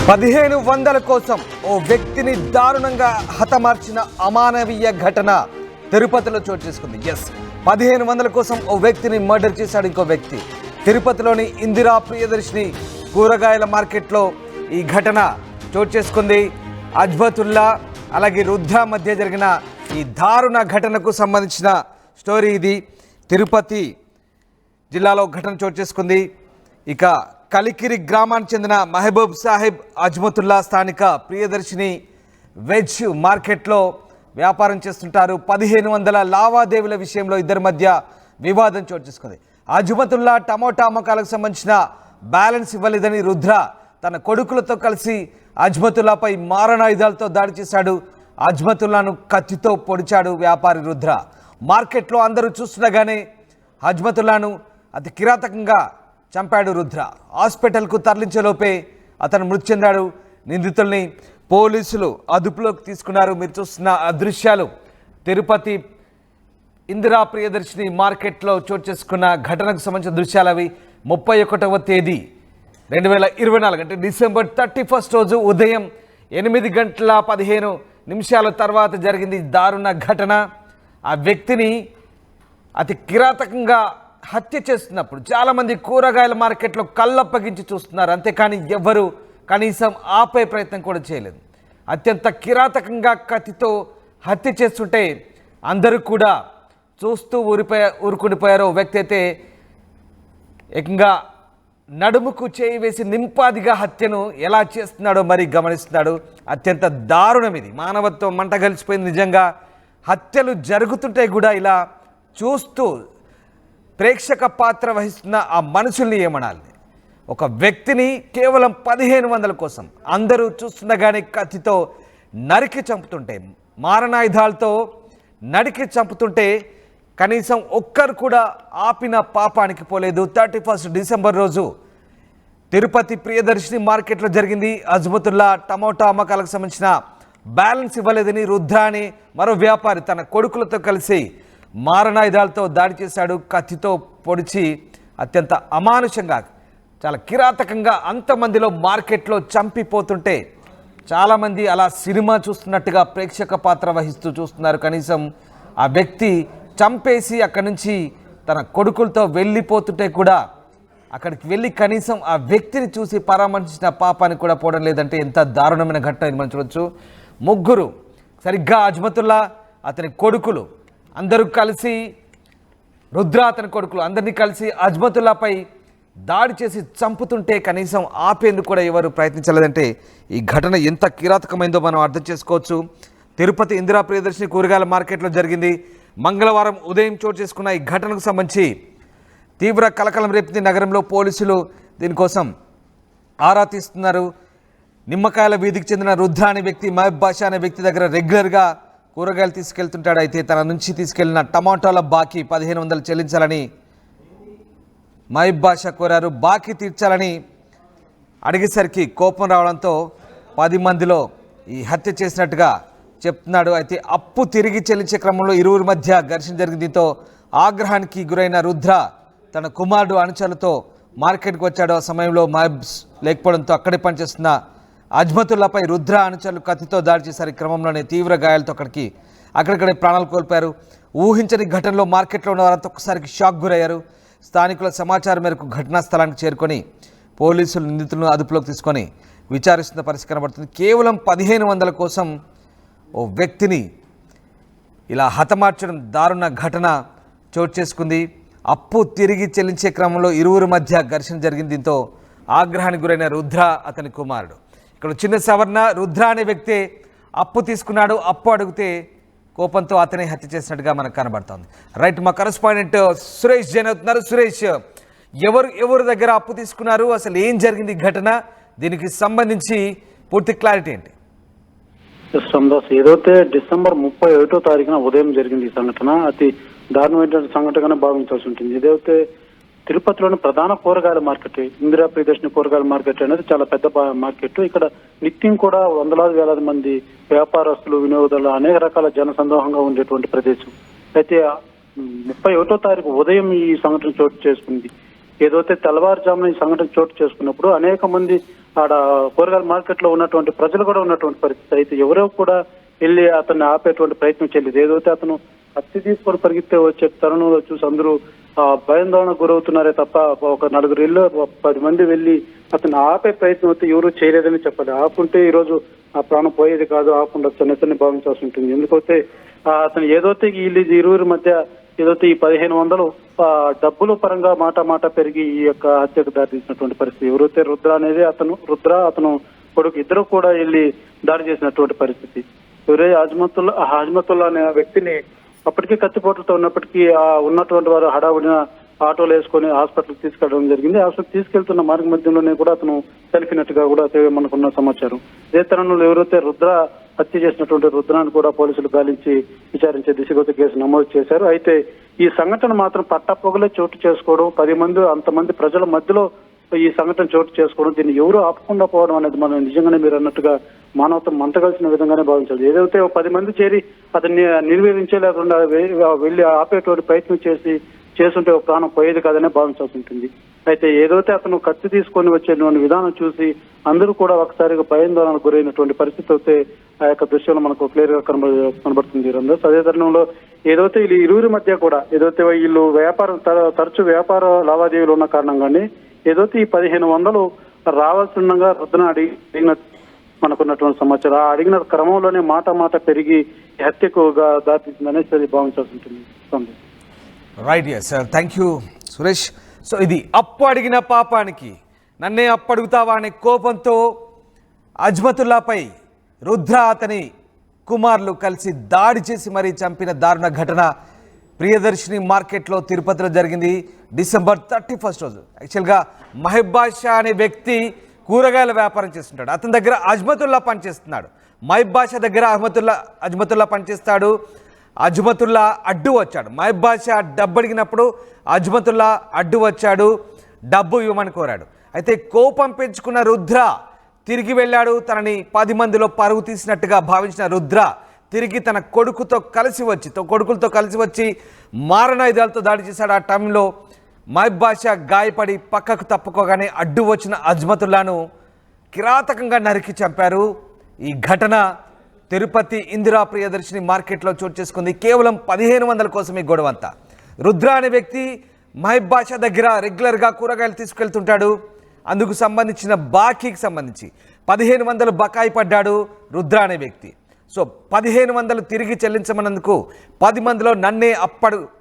1500 కోసం ఓ వ్యక్తిని దారుణంగా హతమార్చిన అమానవీయ ఘటన తిరుపతిలో చోటు చేసుకుంది. 1500 కోసం ఓ వ్యక్తిని మర్డర్ చేశాడు ఇంకో వ్యక్తి. తిరుపతిలోని ఇందిరా ప్రియదర్శిని కూరగాయల మార్కెట్లో ఈ ఘటన చోటు చేసుకుంది. అజ్బతుల్లా అలాగే రుద్ర మధ్య జరిగిన ఈ దారుణ ఘటనకు సంబంధించిన స్టోరీ ఇది. తిరుపతి జిల్లాలో ఘటన చోటు చేసుకుంది. ఇక కలికిరి గ్రామానికి చెందిన మహబూబ్ సాహిబ్ అజ్మతుల్లా స్థానిక ప్రియదర్శిని వెజ్ మార్కెట్లో వ్యాపారం చేస్తుంటారు. 1500 లావాదేవీల విషయంలో ఇద్దరి మధ్య వివాదం చోటు చేసుకుంది. అజ్మతుల్లా టమోటా అమ్మకాలకు సంబంధించిన బ్యాలెన్స్ ఇవ్వలేదని రుద్ర తన కొడుకులతో కలిసి అజ్మతుల్లాపై మారణాయుధాలతో దాడి చేశాడు. అజ్మతుల్లాను కత్తితో పొడిచాడు వ్యాపారి రుద్ర. మార్కెట్లో అందరూ చూస్తుండగానే అజ్మతుల్లాను అతి కిరాతకంగా చంపాడు రుద్ర. హాస్పిటల్కు తరలించేలోపే అతను మృతి చెందాడు. నిందితుల్ని పోలీసులు అదుపులోకి తీసుకున్నారు. మీరు చూస్తున్న దృశ్యాలు తిరుపతి ఇందిరా ప్రియదర్శిని మార్కెట్లో చోటు చేసుకున్న ఘటనకు సంబంధించిన దృశ్యాలు. అవి 31వ తేదీ 2024 అంటే డిసెంబర్ 31 రోజు ఉదయం 8:15 తర్వాత జరిగింది దారుణ ఘటన. ఆ వ్యక్తిని అతి కిరాతకంగా హత్య చేస్తున్నప్పుడు చాలామంది కూరగాయల మార్కెట్లో కళ్ళప్పగించి చూస్తున్నారు. అంతేకాని ఎవ్వరూ కనీసం ఆపే ప్రయత్నం కూడా చేయలేదు. అత్యంత కిరాతకంగా కత్తితో హత్య చేస్తుంటే అందరూ కూడా చూస్తూ ఊరుకుండిపోయారు. వ్యక్తి అయితే ఏకంగా నడుముకు చేయి వేసి నింపాదిగా హత్యను ఎలా చేస్తున్నాడో మరి గమనిస్తున్నాడు. అత్యంత దారుణం ఇది. మానవత్వం మంట కలిసిపోయింది నిజంగా. హత్యలు జరుగుతుంటే కూడా ఇలా చూస్తూ ప్రేక్షక పాత్ర వహిస్తున్న ఆ మనుషుల్ని ఏమనాలి? ఒక వ్యక్తిని కేవలం 1500 కోసం అందరూ చూస్తుండగానే కత్తితో నరికి చంపుతుంటే, మారణాయుధాలతో నరికి చంపుతుంటే కనీసం ఒక్కరు కూడా ఆపిన పాపానికి పోలేదు. 31 డిసెంబర్ రోజు తిరుపతి ప్రియదర్శిని మార్కెట్లో జరిగింది. అజ్మతుల్లా టమోటా అమ్మకాలకు సంబంధించిన బ్యాలెన్స్ ఇవ్వలేదని రుద్ర అని మరో వ్యాపారి తన కొడుకులతో కలిసి మారణాయుధాలతో దాడి చేశాడు. కత్తితో పొడిచి అత్యంత అమానుషంగా చాలా కిరాతకంగా అంతమందిలో మార్కెట్లో చంపిపోతుంటే చాలామంది అలా సినిమా చూస్తున్నట్టుగా ప్రేక్షక పాత్ర వహిస్తూ చూస్తున్నారు. కనీసం ఆ వ్యక్తి చంపేసి అక్కడి నుంచి తన కొడుకులతో వెళ్ళిపోతుంటే కూడా అక్కడికి వెళ్ళి కనీసం ఆ వ్యక్తిని చూసి పరామర్శించిన పాపానికి కూడా పోవడం లేదంటే ఎంత దారుణమైన ఘటన మనం చూడొచ్చు. ముగ్గురు సరిగ్గా అజ్మతుల్లా అతని కొడుకులు అందరూ కలిసి, రుద్ర అతని కొడుకులు అందరినీ కలిసి అజ్మతుల్లాపై దాడి చేసి చంపుతుంటే కనీసం ఆపేందుకు కూడా ఎవరు ప్రయత్నించలేదంటే ఈ ఘటన ఎంత కిరాతకమైందో మనం అర్థం చేసుకోవచ్చు. తిరుపతి ఇందిరా ప్రియదర్శిని కూరగాయల మార్కెట్లో జరిగింది. మంగళవారం ఉదయం చోటు చేసుకున్న ఈ ఘటనకు సంబంధించి తీవ్ర కలకలం రేపింది నగరంలో. పోలీసులు దీనికోసం ఆరా తీస్తున్నారు. నిమ్మకాయల వీధికి చెందిన రుద్ర అనే వ్యక్తి మహబ్ బాషా అనే వ్యక్తి దగ్గర రెగ్యులర్గా కూరగాయలు తీసుకెళ్తుంటాడు. అయితే తన నుంచి తీసుకెళ్లిన టమాటాల బాకీ 1500 చెల్లించాలని మహబ్ బాషా కోరారు. బాకీ తీర్చాలని అడిగేసరికి కోపం రావడంతో 10 మందిలో ఈ హత్య చేసినట్టుగా చెప్తున్నాడు. అయితే అప్పు తిరిగి చెల్లించే క్రమంలో ఇరువురి మధ్య ఘర్షణ జరిగింది. దీంతో ఆగ్రహానికి గురైన రుద్ర తన కుమారుడు అనుచరులతో మార్కెట్కి వచ్చాడు. ఆ సమయంలో మహబ్ లేకపోవడంతో అక్కడే పనిచేస్తున్న అజ్మతుల్లాపై రుద్ర అనుచరులు కత్తితో దాడి చేశారు. ఈ క్రమంలోనే తీవ్ర గాయాలతో అక్కడికడే ప్రాణాలు కోల్పోయారు. ఊహించని ఘటనలో మార్కెట్లో ఉన్న వారంతా ఒక్కసారికి షాక్ గురయ్యారు. స్థానికుల సమాచారం మేరకు ఘటనా స్థలానికి చేరుకొని పోలీసులు నిందితులను అదుపులోకి తీసుకొని విచారిస్తున్న పరిస్థితి కనబడుతుంది. కేవలం 1500 కోసం ఓ వ్యక్తిని ఇలా హతమార్చడం దారుణ ఘటన చోటు చేసుకుంది. అప్పు తిరిగి చెల్లించే క్రమంలో ఇరువురి మధ్య ఘర్షణ జరిగింది. దీంతో ఆగ్రహానికి గురైన రుద్ర అతని కుమారుడు. ఇక్కడ చిన్న సవరణ, రుద్ర అనే వ్యక్తి అప్పు తీసుకున్నాడు. అప్పు అడిగితే కోపంతో అతనే హత్య చేసినట్టుగా మనకు కనబడుతుంది. రైట్, మా కరెస్పాండెంట్ సురేష్ జైన్ అవుతున్నారు. సురేష్, ఎవరు దగ్గర అప్పు తీసుకున్నారు, అసలు ఏం జరిగింది ఘటన, దీనికి సంబంధించి పూర్తి క్లారిటీ ఏంటి? ఏదైతే డిసెంబర్ 31వ తారీఖున ఉదయం జరిగింది ఈ సంఘటన అతి దారుణమైన సంఘటనగా భావించాల్సి ఉంటుంది. ఇదైతే తిరుపతిలోని ప్రధాన కూరగాయల మార్కెట్ ఇందిరా ప్రియదర్శిని కూరగాయల మార్కెట్ అనేది చాలా పెద్ద మార్కెట్. ఇక్కడ నిత్యం కూడా వందలాది వేలాది మంది వ్యాపారస్తులు, వినియోగదారులు, అనేక రకాల జనసందోహంగా ఉండేటువంటి ప్రదేశం. అయితే 31వ తారీఖు ఉదయం ఈ సంఘటన చోటు చేసుకుంది. ఏదైతే తెల్లవారుజామున ఈ సంఘటన చోటు చేసుకున్నప్పుడు అనేక మంది ఆడ కూరగాయల మార్కెట్ లో ఉన్నటువంటి ప్రజలు కూడా ఉన్నటువంటి పరిస్థితి. అయితే ఎవరో కూడా వెళ్ళి అతన్ని ఆపేటువంటి ప్రయత్నం చేయలేదు. ఏదైతే అతను కత్తి తీసుకొని పరిగెత్తే వచ్చే తరుణంలో చూసి అందరూ భయాందోళనకు గురవుతున్నారే తప్ప ఒక 4 ఇళ్ళు 10 మంది వెళ్ళి అతను ఆపే ప్రయత్నం అయితే ఎవరు చేయలేదని చెప్పాలి. ఆపుంటే ఈ రోజు ఆ ప్రాణం పోయేది కాదు, ఆకుండా చిన్నతన్ని భావించాల్సి ఉంటుంది. ఎందుకంటే అతను ఏదైతే ఇరువురి మధ్య ఏదైతే ఈ 1500 డబ్బుల పరంగా మాట పెరిగి ఈ యొక్క హత్యకు దారితీసినటువంటి పరిస్థితి. ఎవరైతే రుద్ర అతను కొడుకు ఇద్దరు కూడా వెళ్ళి దాడి చేసినటువంటి పరిస్థితి. ఎవరే హాజ్మతుల్లా అనే వ్యక్తిని అప్పటికే కత్తిపోట్లతో ఉన్నప్పటికీ ఉన్నటువంటి వారు హడావుడిన ఆటోలు వేసుకొని హాస్పిటల్కి తీసుకెళ్ళడం జరిగింది. హాస్పిటల్ తీసుకెళ్తున్న మార్గ మధ్యంలోనే కూడా అతను చనిపోయినట్టుగా కూడా మనకున్న సమాచారం. ఇదే తరుణంలో ఎవరైతే హత్య చేసినటువంటి రుద్రాన్ని కూడా పోలీసులు గాలించి విచారించే దిశగా కేసు నమోదు చేశారు. అయితే ఈ సంఘటన మాత్రం పట్టపొగలే చోటు చేసుకోవడం, 10 మంది అంతమంది ప్రజల మధ్యలో ఈ సంఘటన చోటు చేసుకోవడం, దీన్ని ఎవరు ఆపకుండా పోవడం అనేది మనం నిజంగానే మీరు అన్నట్టుగా మానవత్వం మంటగలిసిన విధంగానే భావించాలి. ఏదైతే 10 మంది చేరి అతన్ని నిర్వేదించే లేకుండా వెళ్ళి ఆపేటువంటి ప్రయత్నం చేస్తుంటే ఒక ప్రాణం పోయేది కాదనే భావించాల్సి ఉంటుంది. అయితే ఏదైతే అతను కత్తి తీసుకొని వచ్చేటువంటి విధానం చూసి అందరూ కూడా ఒకసారిగా భయాందోళనకు గురైనటువంటి పరిస్థితి అయితే ఆ యొక్క దృశ్యంలో మనకు క్లియర్ గా కనబడుతుంది. అదే తరుణంలో ఏదైతే వీళ్ళు ఇరువురి మధ్య కూడా ఏదైతే వీళ్ళు తరచు వ్యాపార లావాదేవీలు ఉన్న కారణంగానే ఏదైతే ఈ 1500 రావాల్సిండగా రుద్రను అడిగిన మనకున్నటువంటి సమాచారం. ఆ అడిగిన క్రమంలోనే మాట పెరిగి హత్యకు దారితీసిందనేసి భావించాల్సి ఉంటుంది. Right, sir, thank you Suresh. So ఇది అప్పు అడిగిన పాపానికి నన్నే అప్పు అడుగుతావా అనే కోపంతో అజ్మతుల్లాపై రుద్ర అతని కుమారులు కలిసి దాడి చేసి మరీ చంపిన దారుణ ఘటన ప్రియదర్శిని మార్కెట్లో తిరుపతిలో జరిగింది. డిసెంబర్ 31 రోజు. యాక్చువల్గా మహబ్ బాషా అనే వ్యక్తి కూరగాయల వ్యాపారం చేస్తుంటాడు. అతని దగ్గర అజ్మతుల్లా పనిచేస్తున్నాడు. మహబ్ బాషా దగ్గర అజ్మతుల్లా పనిచేస్తాడు. అజ్మతుల్లా అడ్డు వచ్చాడు. మహబ్ బాషా డబ్బు అడిగినప్పుడు అజ్మతుల్లా అడ్డు వచ్చాడు, డబ్బు ఇవ్వమని కోరాడు. అయితే కోపం పెంచుకున్న రుద్ర తిరిగి వెళ్ళాడు. తనని 10 మందిలో పరుగు తీసినట్టుగా భావించిన రుద్ర తిరిగి తన కొడుకులతో కలిసి వచ్చి మారణాయుధాలతో దాడి చేశాడు. ఆ టైంలో మహబ్ బాషా గాయపడి పక్కకు తప్పుకోగానే అడ్డు వచ్చిన అజ్మతుల్లాను కిరాతకంగా నరికి చంపారు. ఈ ఘటన తిరుపతి ఇందిరా ప్రియదర్శిని మార్కెట్లో చోటు చేసుకుంది. కేవలం 1500 కోసం ఈ గొడవంతా. రుద్ర అనే వ్యక్తి మహబ్ బాషా దగ్గర రెగ్యులర్గా కూరగాయలు తీసుకెళ్తుంటాడు. అందుకు సంబంధించిన బాకీకి సంబంధించి 1500 బకాయి పడ్డాడు రుద్ర అనే వ్యక్తి. సో 1500 తిరిగి చెల్లించమన్నందుకు 10 మందిలో నన్నే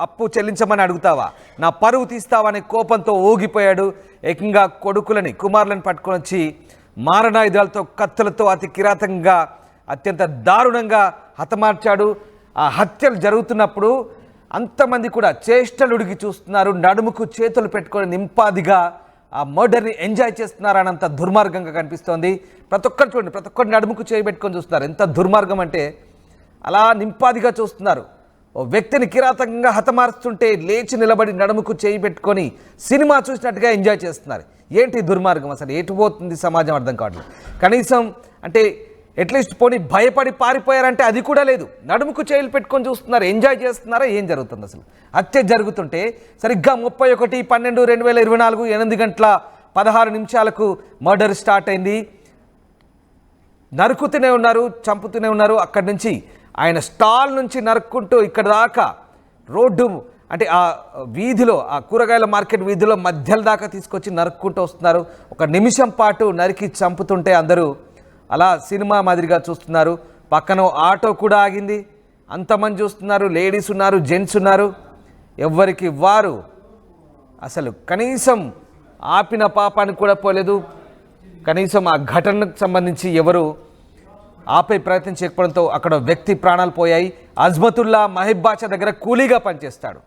అప్పు చెల్లించమని అడుగుతావా, నా పరువు తీస్తావా అనే కోపంతో ఊగిపోయాడు. ఏకంగా కుమారులను పట్టుకొని వచ్చి మారణాయుధాలతో కత్తులతో అతి కిరాతకంగా అత్యంత దారుణంగా హతమార్చాడు. ఆ హత్యలు జరుగుతున్నప్పుడు అంతమంది కూడా చేష్టలుడికి చూస్తున్నారు. నడుముకు చేతులు పెట్టుకొని నింపాదిగా ఆ మర్డర్ని ఎంజాయ్ చేస్తున్నారనంత దుర్మార్గంగా కనిపిస్తోంది. ప్రతి ఒక్కరు నడుముకు చేయబెట్టుకొని చూస్తున్నారు. ఎంత దుర్మార్గం అంటే అలా నింపాదిగా చూస్తున్నారు. ఓ వ్యక్తిని కిరాతకంగా హతమారుస్తుంటే లేచి నిలబడి నడుముకు చేయి పెట్టుకొని సినిమా చూసినట్టుగా ఎంజాయ్ చేస్తున్నారు. ఏంటి దుర్మార్గం? అసలు ఎటు పోతుంది సమాజం అర్థం కావట్లేదు. కనీసం అంటే అట్లీస్ట్ పోనీ భయపడి పారిపోయారంటే అది కూడా లేదు. నడుముకు చేయిలు పెట్టుకొని చూస్తున్నారు, ఎంజాయ్ చేస్తున్నారా? ఏం జరుగుతుంది అసలు? హత్య జరుగుతుంటే సరిగ్గా 31/12/2024 8:16 మర్డర్ స్టార్ట్ అయింది. నరుకుతూనే ఉన్నారు, చంపుతూనే ఉన్నారు. అక్కడి నుంచి ఆయన స్టాల్ నుంచి నరుక్కుంటూ ఇక్కడ దాకా రోడ్డు అంటే ఆ వీధిలో, ఆ కూరగాయల మార్కెట్ వీధిలో మధ్యల దాకా తీసుకొచ్చి నరుక్కుంటూ వస్తున్నారు. ఒక నిమిషం పాటు నరికి చంపుతుంటే అందరూ అలా సినిమా మాదిరిగా చూస్తున్నారు. పక్కన ఆటో కూడా ఆగింది. అంతమంది చూస్తున్నారు. లేడీస్ ఉన్నారు, జెంట్స్ ఉన్నారు. ఎవరికి వారు అసలు కనీసం ఆపిన పాపానికి కూడా పోలేదు. కనీసం ఆ ఘటనకు సంబంధించి ఎవరు ఆపే ప్రయత్నం చేయకపోవడంతో అక్కడ వ్యక్తి ప్రాణాలు పోయాయి. అజ్మతుల్లా మహబ్ బాషా దగ్గర కూలీగా పనిచేస్తాడు.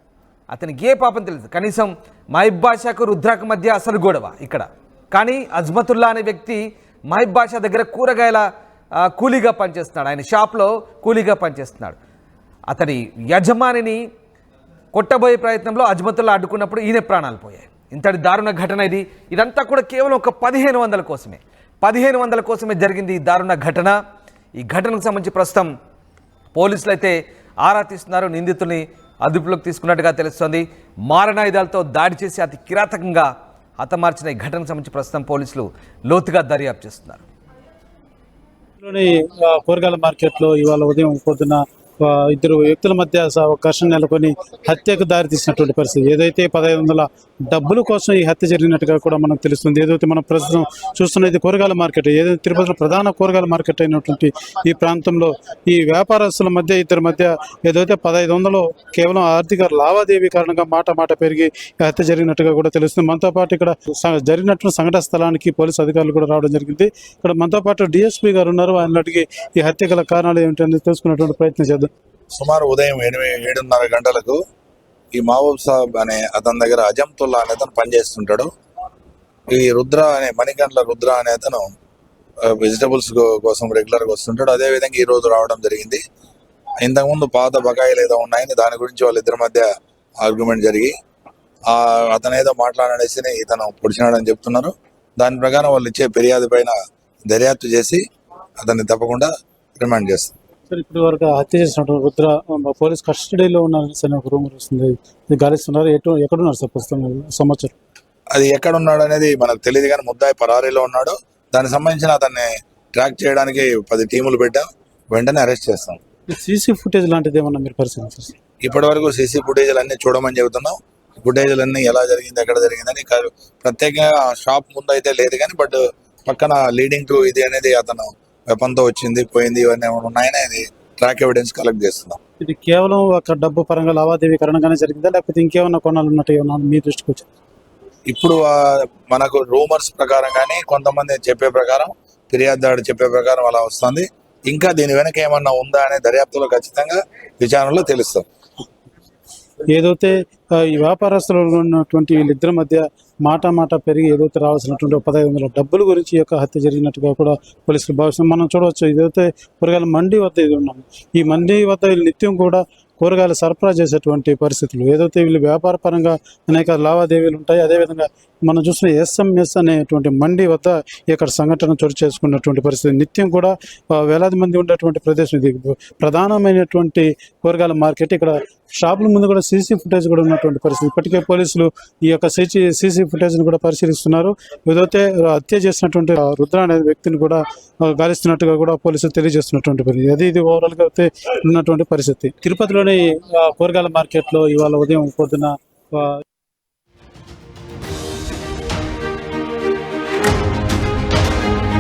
అతనికి ఏ పాపం తెలియదు. కనీసం మహబ్ బాషాకు రుద్రకు మధ్య అసలు గొడవ ఇక్కడ. కానీ అజ్మతుల్లా అనే వ్యక్తి మహబ్ బాషా దగ్గర కూరగాయల కూలీగా పనిచేస్తున్నాడు. ఆయన షాప్లో కూలీగా పనిచేస్తున్నాడు. అతని యజమానిని కొట్టబోయే ప్రయత్నంలో అజ్మతుల్లా అడ్డుకున్నప్పుడు ఈయన ప్రాణాలు పోయాయి. ఇంతటి దారుణ ఘటన ఇది. ఇదంతా కూడా కేవలం ఒక 1500 కోసమే జరిగింది ఈ దారుణ ఘటన. ఈ ఘటనకు సంబంధించి ప్రస్తుతం పోలీసులు అయితే ఆరా తీస్తున్నారు. నిందితుల్ని అదుపులోకి తీసుకున్నట్టుగా తెలుస్తోంది. మారణాయుధాలతో దాడి చేసి అతి కిరాతకంగా హతమార్చిన ఈ ఘటనకు సంబంధించి ప్రస్తుతం పోలీసులు లోతుగా దర్యాప్తు చేస్తున్నారు. కూరగాయల మార్కెట్లో ఇవాళ ఉదయం పొద్దున ఇద్దరు వ్యక్తుల మధ్య ఘర్షణ నెలకొని హత్యకు దారి తీసినటువంటి పరిస్థితి. ఏదైతే 1500 డబ్బుల కోసం ఈ హత్య జరిగినట్టుగా కూడా మనకు తెలుస్తుంది. ఏదైతే మనం ప్రస్తుతం చూస్తున్నది కూరగాయల మార్కెట్, ఏదైతే తిరుపతిలో ప్రధాన కూరగాయల మార్కెట్ అయినటువంటి ఈ ప్రాంతంలో ఈ వ్యాపారస్తుల మధ్య ఇద్దరి మధ్య ఏదైతే 1500 కేవలం ఆర్థిక లావాదేవీ కారణంగా మాట పెరిగి హత్య జరిగినట్టుగా కూడా తెలుస్తుంది. మనతో పాటు ఇక్కడ జరిగినటువంటి సంఘటన స్థలానికి పోలీసు అధికారులు కూడా రావడం జరిగింది. ఇక్కడ మనతో పాటు డిఎస్పీ గారు ఉన్నారు. ఆయన అడిగి ఈ హత్య గల కారణాలు ఏమిటనేది తెలుసుకునేటువంటి ప్రయత్నం చేద్దాం. సుమారు ఉదయం 7:30 గంటలకు ఈ మహబూబ్ సాబ్ అనే అతని దగ్గర అజంతుల్లా అనే అతను పనిచేస్తుంటాడు. ఈ రుద్ర అనే మణికండ్ల రుద్ర అనే అతను వెజిటబుల్స్ కోసం రెగ్యులర్గా వస్తుంటాడు. అదేవిధంగా ఈ రోజు రావడం జరిగింది. ఇంతకుముందు పాత బకాయిలు ఏదో ఉన్నాయని దాని గురించి వాళ్ళిద్దరి మధ్య ఆర్గ్యుమెంట్ జరిగి అతను ఏదో మాట్లాడేసి ఇతను పొడిచినాడని చెప్తున్నారు. దాని ప్రకారం వాళ్ళు ఇచ్చే ఫిర్యాదు పైన దర్యాప్తు చేసి అతన్ని తప్పకుండా రిమాండ్ చేస్తారు. సార్, ఇప్పటి వరకు హత్య చేసినటువంటి రుద్ర పోలీస్ కస్టడీలో ఉన్నారని ఒక రూమర్ వస్తుంది. గాలిస్తున్నారు. ఎక్కడున్నారు సార్ ప్రస్తుతం సమాచారం? అది ఎక్కడ ఉన్నాడు అనేది మనకు తెలియదు, కానీ ముద్దాయి పరారీలో ఉన్నాడు. దానికి సంబంధించిన అతన్ని ట్రాక్ చేయడానికి 10 టీములు పెట్టాం. వెంటనే అరెస్ట్ చేస్తాం. సీసీ ఫుటేజ్ లాంటిది ఏమన్నా మీరు పరిశీలించారు? ఇప్పటి వరకు సీసీ ఫుటేజ్లు అన్ని చూడమని చెబుతున్నాం. ఫుటేజ్లన్నీ ఎలా జరిగింది, ఎక్కడ జరిగిందని ప్రత్యేకంగా షాప్ ముందు అయితే లేదు, కానీ బట్ పక్కన లీడింగ్ టు ఇది అనేది అతను వెపన్తో వచ్చింది పోయింది ఇవన్నీ ఉన్నాయని అది ట్రాక్ ఎవిడెన్స్ కలెక్ట్ చేస్తున్నాం. ఇది కేవలం ఒక డబ్బు పరంగా లావాదేవీ కారణంగానే జరిగిందా, లేకపోతే ఇంకేమన్నా కొనాలి ఉన్నట్టు ఏమన్నా మీ దృష్టికి వచ్చింది? ఇప్పుడు మనకు రూమర్స్ ప్రకారం కానీ కొంతమంది చెప్పే ప్రకారం, ఫిర్యాదుదారు చెప్పే ప్రకారం అలా వస్తుంది. ఇంకా దీని వెనక ఏమన్నా ఉందా అనే దర్యాప్తులో ఖచ్చితంగా విచారణలో తెలుస్తాం. ఏదైతే ఈ వ్యాపారస్తులు ఉన్నటువంటి వీళ్ళిద్దరి మధ్య మాట పెరిగి ఏదైతే రావాల్సినటువంటి 1500 డబ్బుల గురించి ఈ యొక్క హత్య జరిగినట్టుగా కూడా పోలీసులు భావిస్తున్నాం. మనం చూడవచ్చు, ఏదైతే కూరగాయల మండి వద్ద ఇది ఉన్నాము, ఈ మండి వద్ద వీళ్ళు నిత్యం కూడా కూరగాయలు సరఫరా చేసేటువంటి పరిస్థితులు. ఏదైతే వీళ్ళు వ్యాపార పరంగా అనేక లావాదేవీలు ఉంటాయి. అదేవిధంగా మనం చూసిన SMS అనేటువంటి మండి వద్ద ఇక్కడ సంఘటన చోటు చేసుకున్నటువంటి పరిస్థితి. నిత్యం కూడా వేలాది మంది ఉండేటువంటి ప్రదేశం ఇది. ప్రధానమైనటువంటి కూరగాయల మార్కెట్. ఇక్కడ షాపుల ముందు కూడా సీసీ ఫుటేజ్ కూడా ఉన్నటువంటి పరిస్థితి. ఇప్పటికే పోలీసులు ఈ యొక్క సీసీ ఫుటేజ్ని కూడా పరిశీలిస్తున్నారు. ఏదైతే హత్య చేసినటువంటి రుద్ర అనే వ్యక్తిని కూడా గాలిస్తున్నట్టుగా కూడా పోలీసులు తెలియజేస్తున్నటువంటి పరిస్థితి. ఇది ఓవరాల్గా అయితే ఉన్నటువంటి పరిస్థితి. తిరుపతిలోని కూరగాయల మార్కెట్లో ఇవాళ ఉదయం పొద్దున